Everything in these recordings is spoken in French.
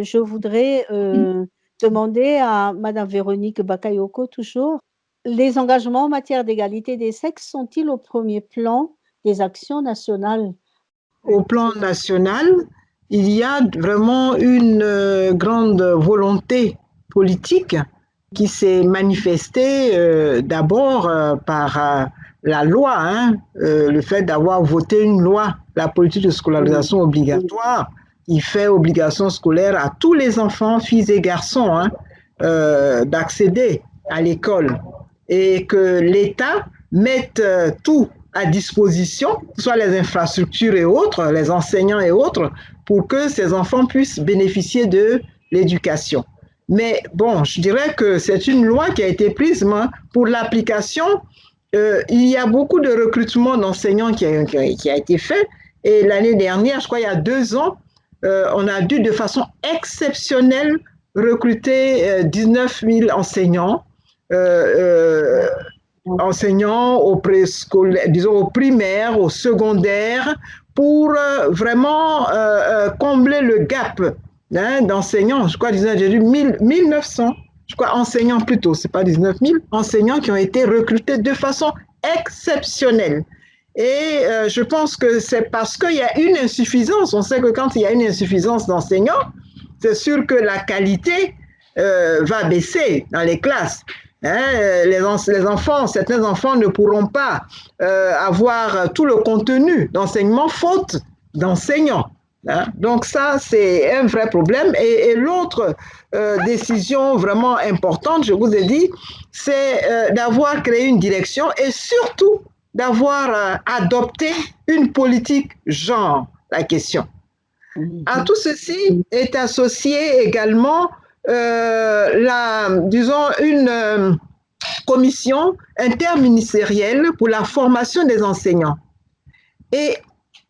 je voudrais demander à Madame Véronique Bakayoko toujours, les engagements en matière d'égalité des sexes sont-ils au premier plan des actions nationales? Au plan national, il y a vraiment une grande volonté politique qui s'est manifestée d'abord par la loi, hein, le fait d'avoir voté une loi, la politique de scolarisation obligatoire, qui fait obligation scolaire à tous les enfants, filles et garçons, hein, d'accéder à l'école et que l'État mette tout à disposition, que ce soit les infrastructures et autres, les enseignants et autres, pour que ces enfants puissent bénéficier de l'éducation. Mais bon, je dirais que c'est une loi qui a été prise, mais pour l'application, il y a beaucoup de recrutement d'enseignants qui a été fait. Et l'année dernière, je crois il y a 2 ans, on a dû de façon exceptionnelle recruter 19 000 enseignants. Enseignants au préscolaire, disons au primaire, au secondaire, pour vraiment combler le gap hein, d'enseignants. Je crois, j'ai dit 1900, je crois, enseignants plutôt, c'est pas 19 000, enseignants qui ont été recrutés de façon exceptionnelle. Et je pense que c'est parce qu'il y a une insuffisance. On sait que quand il y a une insuffisance d'enseignants, c'est sûr que la qualité va baisser dans les classes. Hein, les enfants, certains enfants ne pourront pas avoir tout le contenu d'enseignement faute d'enseignants. Hein. Donc ça, c'est un vrai problème. Et l'autre décision vraiment importante, je vous ai dit, c'est d'avoir créé une direction et surtout d'avoir adopté une politique genre, la question. À tout ceci est associé également disons, une commission interministérielle pour la formation des enseignants. Et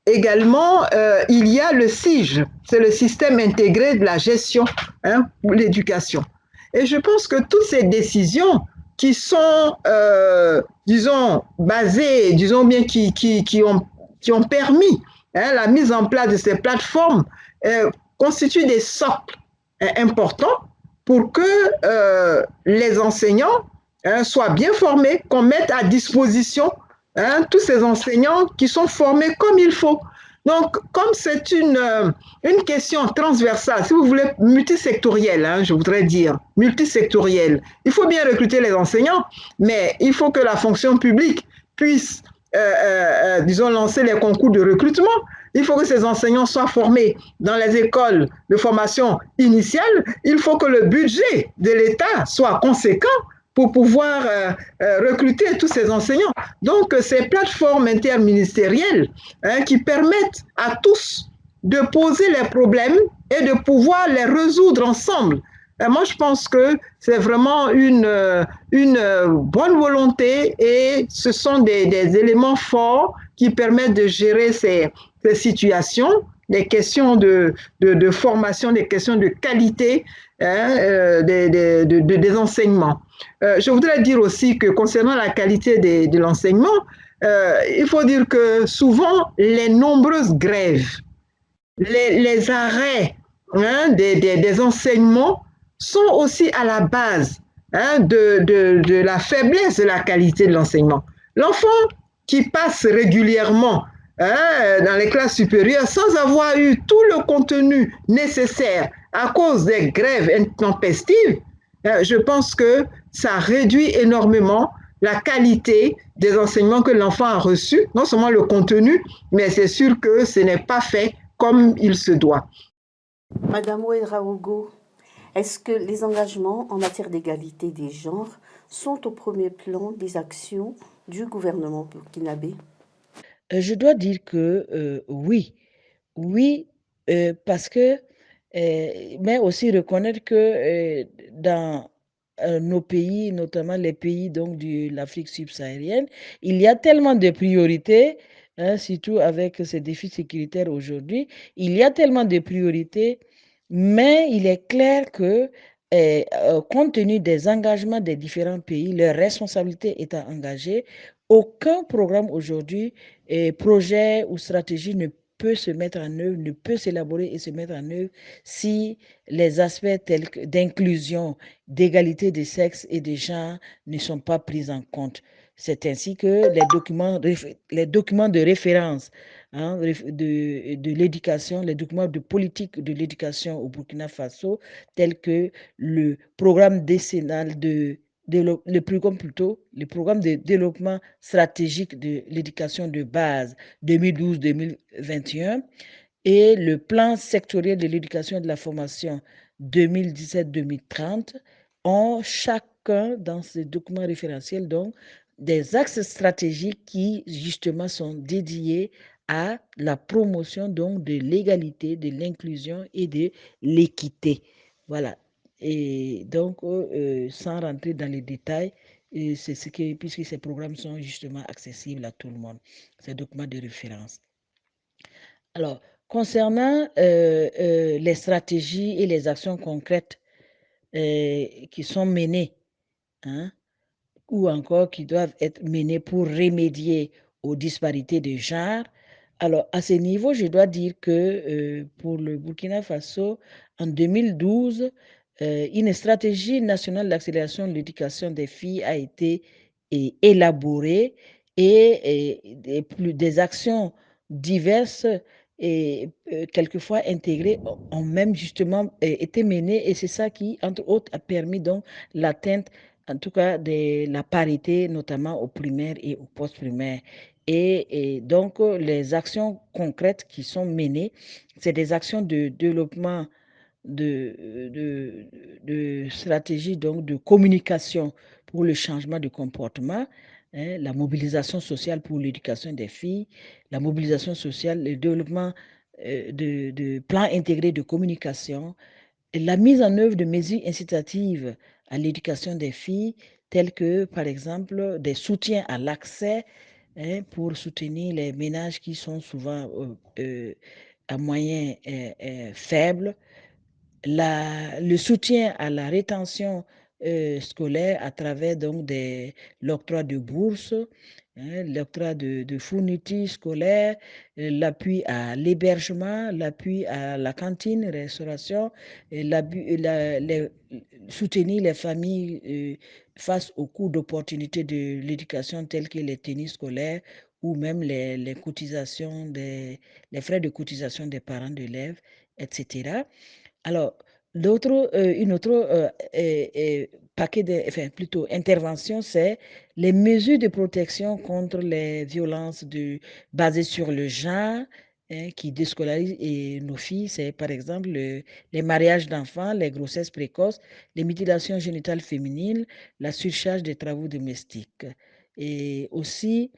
également, il y a le SIGE, c'est le système intégré de la gestion hein, pour l'éducation. Et je pense que toutes ces décisions qui sont, disons, basées, disons bien, qui ont permis hein, la mise en place de ces plateformes, constituent des socles importants pour que les enseignants hein, soient bien formés, qu'on mette à disposition hein, tous ces enseignants qui sont formés comme il faut. Donc, comme c'est une question transversale, si vous voulez, multisectorielle, hein, je voudrais dire, multisectorielle, il faut bien recruter les enseignants, mais il faut que la fonction publique puisse, disons, lancer les concours de recrutement. Il faut que ces enseignants soient formés dans les écoles de formation initiale. Il faut que le budget de l'État soit conséquent pour pouvoir recruter tous ces enseignants. Donc, ces plateformes interministérielles hein, qui permettent à tous de poser les problèmes et de pouvoir les résoudre ensemble. Et moi, je pense que c'est vraiment une bonne volonté et ce sont des éléments forts qui permettent de gérer ces situations, des questions de formation, des questions de qualité hein, des enseignements. Je voudrais dire aussi que concernant la qualité de l'enseignement, il faut dire que souvent les nombreuses grèves, les arrêts hein, des enseignements sont aussi à la base hein, de la faiblesse de la qualité de l'enseignement. L'enfant qui passe régulièrement hein, dans les classes supérieures sans avoir eu tout le contenu nécessaire à cause des grèves intempestives, je pense que ça réduit énormément la qualité des enseignements que l'enfant a reçus, non seulement le contenu, mais c'est sûr que ce n'est pas fait comme il se doit. Madame Ouedraogo, est-ce que les engagements en matière d'égalité des genres sont au premier plan des actions du gouvernement burkinabé? Je dois dire que oui. Oui, parce que, mais aussi reconnaître que dans nos pays, notamment les pays donc, de l'Afrique subsaharienne, il y a tellement de priorités, hein, surtout avec ces défis sécuritaires aujourd'hui, il y a tellement de priorités, mais il est clair que compte tenu des engagements des différents pays, leurs responsabilités étant engagées, aucun programme aujourd'hui, projet ou stratégie ne peut se mettre en œuvre, ne peut s'élaborer et se mettre en œuvre si les aspects tels que d'inclusion, d'égalité des sexes et des genres ne sont pas pris en compte. C'est ainsi que les documents de référence de l'éducation, les documents de politique de l'éducation au Burkina Faso, tels que le programme décennal le programme de développement stratégique de l'éducation de base 2012-2021 et le plan sectoriel de l'éducation et de la formation 2017-2030 ont chacun dans ces documents référentiels donc des axes stratégiques qui justement sont dédiés à la promotion donc de l'égalité, de l'inclusion et de l'équité. Voilà. Et donc, sans rentrer dans les détails, c'est ce que, puisque ces programmes sont justement accessibles à tout le monde, ces documents de référence. Alors, concernant les stratégies et les actions concrètes qui sont menées, hein, ou encore qui doivent être menées pour remédier aux disparités de genre. Alors, à ce niveau, je dois dire que pour le Burkina Faso, en 2012, une stratégie nationale d'accélération de l'éducation des filles a été élaborée et des actions diverses et quelquefois intégrées ont même justement été menées et c'est ça qui, entre autres, a permis donc l'atteinte en tout cas de la parité, notamment au primaire et au post-primaire. Et donc, les actions concrètes qui sont menées, c'est des actions de développement de, de, de stratégie, donc de communication pour le changement de comportement, hein, la mobilisation sociale pour l'éducation des filles, la mobilisation sociale, le développement de plans intégrés de communication, la mise en œuvre de mesures incitatives à l'éducation des filles, telles que, par exemple, des soutiens à l'accès hein, pour soutenir les ménages qui sont souvent à moyens faibles, le soutien à la rétention scolaire à travers donc l'octroi de bourses, hein, l'octroi de fournitures scolaires, l'appui à l'hébergement, l'appui à la cantine, restauration, soutenir les familles face aux coûts d'opportunité de l'éducation tels que les tennis scolaires ou même les cotisations, les frais de cotisation des parents d'élèves, etc. Alors, une autre paquet enfin, plutôt intervention, c'est les mesures de protection contre les violences basées sur le genre hein, qui déscolarisent nos filles. C'est par exemple les mariages d'enfants, les grossesses précoces, les mutilations génitales féminines, la surcharge des travaux domestiques. Et aussi,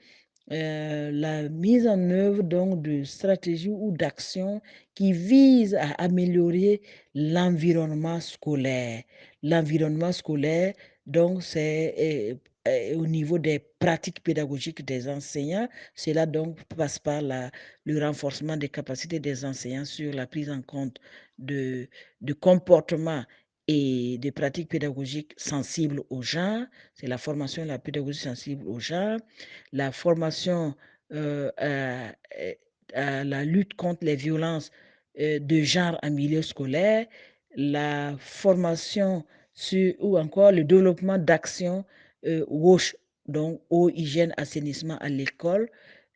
la mise en œuvre donc de stratégies ou d'actions qui visent à améliorer l'environnement scolaire. L'environnement scolaire, donc, c'est au niveau des pratiques pédagogiques des enseignants. Cela donc passe par le renforcement des capacités des enseignants sur la prise en compte de comportements et de pratiques pédagogiques sensibles au genre. C'est la formation de la pédagogie sensible au genre la formation à la lutte contre les violences de genre en milieu scolaire, la formation ou encore le développement d'actions WASH, donc eau, hygiène, assainissement à l'école,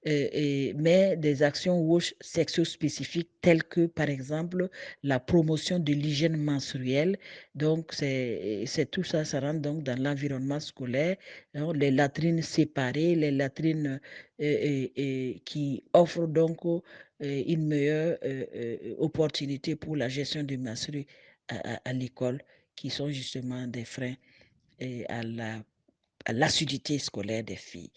mais des actions WASH sexo-spécifiques telles que, par exemple, la promotion de l'hygiène menstruelle. Donc, c'est tout ça, ça rentre donc dans l'environnement scolaire, hein, les latrines séparées, les latrines qui offrent donc une meilleure opportunité pour la gestion du menstrues à l'école, qui sont justement des freins à l'assiduité scolaire des filles.